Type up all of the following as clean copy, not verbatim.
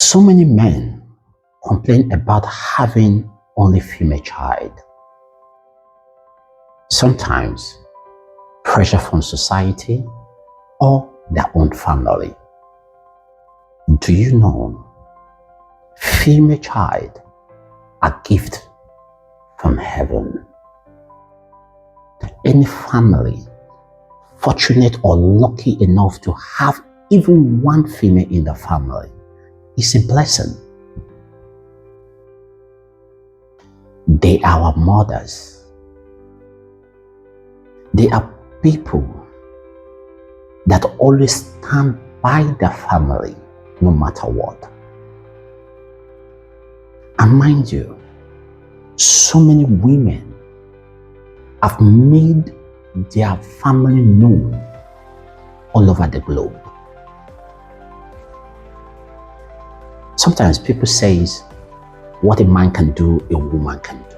So many men complain about having only female child. Sometimes pressure from society or their own family. Do you know female child are gift from heaven? Any family fortunate or lucky enough to have even one female in the family is a blessing. They are our mothers. They are people that always stand by the family no matter what. And mind you, so many women have made their family known all over the globe. Sometimes people say, what a man can do, a woman can do.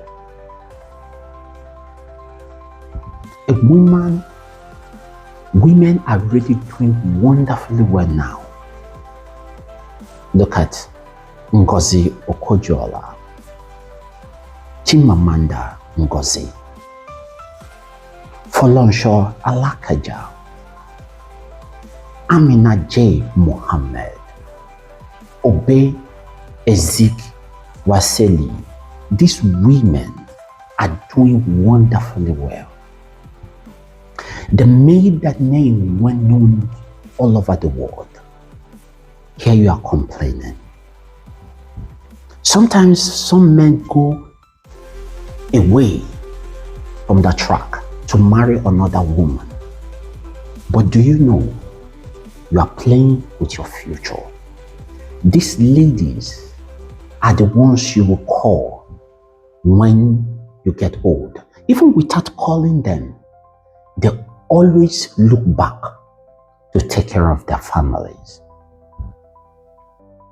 Women are really doing wonderfully well now. Look at Ngozi Okonjo-Iweala, Chimamanda Ngozi, Folorunso Alakaja, Amina J. Mohammed, Obe Ezekwesili. These women are doing wonderfully well. They made that name when known all over the world. Here you are complaining. Sometimes some men go away from the track to marry another woman. But do you know you are playing with your future? These ladies are the ones you will call when you get old. Even without calling them, they always look back to take care of their families.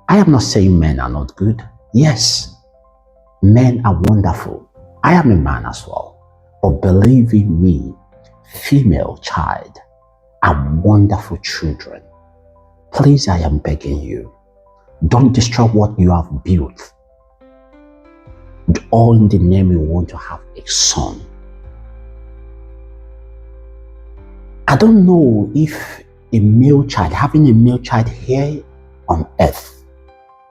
I am not saying men are not good. Yes, men are wonderful. I am a man as well. But believe in me, female child are wonderful children. Please, I am begging you, don't destroy what you have built. All in the name you want to have a son. I don't know if having a male child here on earth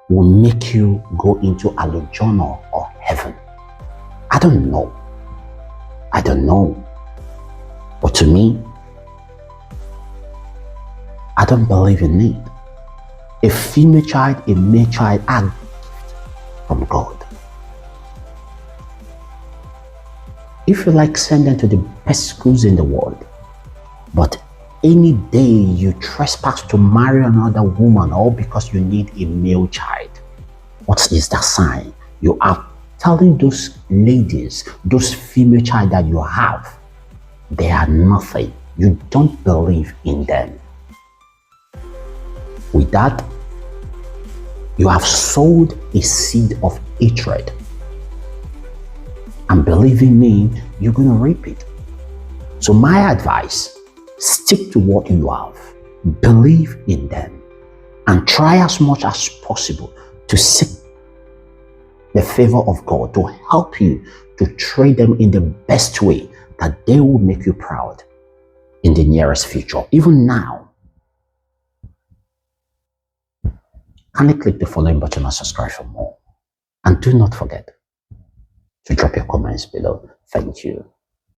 will make you go into Aljanna or heaven. I don't know. But to me, I don't believe in it. A female child, a male child are gifts from God. If you like, send them to the best schools in the world. But any day you trespass to marry another woman all because you need a male child, what is that sign? You are telling those ladies, those female child that you have, they are nothing. You don't believe in them. With that, you have sowed a seed of hatred. And believe in me, you're going to reap it. So my advice, stick to what you have, believe in them, and try as much as possible to seek the favor of God to help you to train them in the best way that they will make you proud in the nearest future. Even now, kindly click the following button and subscribe for more. And do not forget to drop your comments below. Thank you.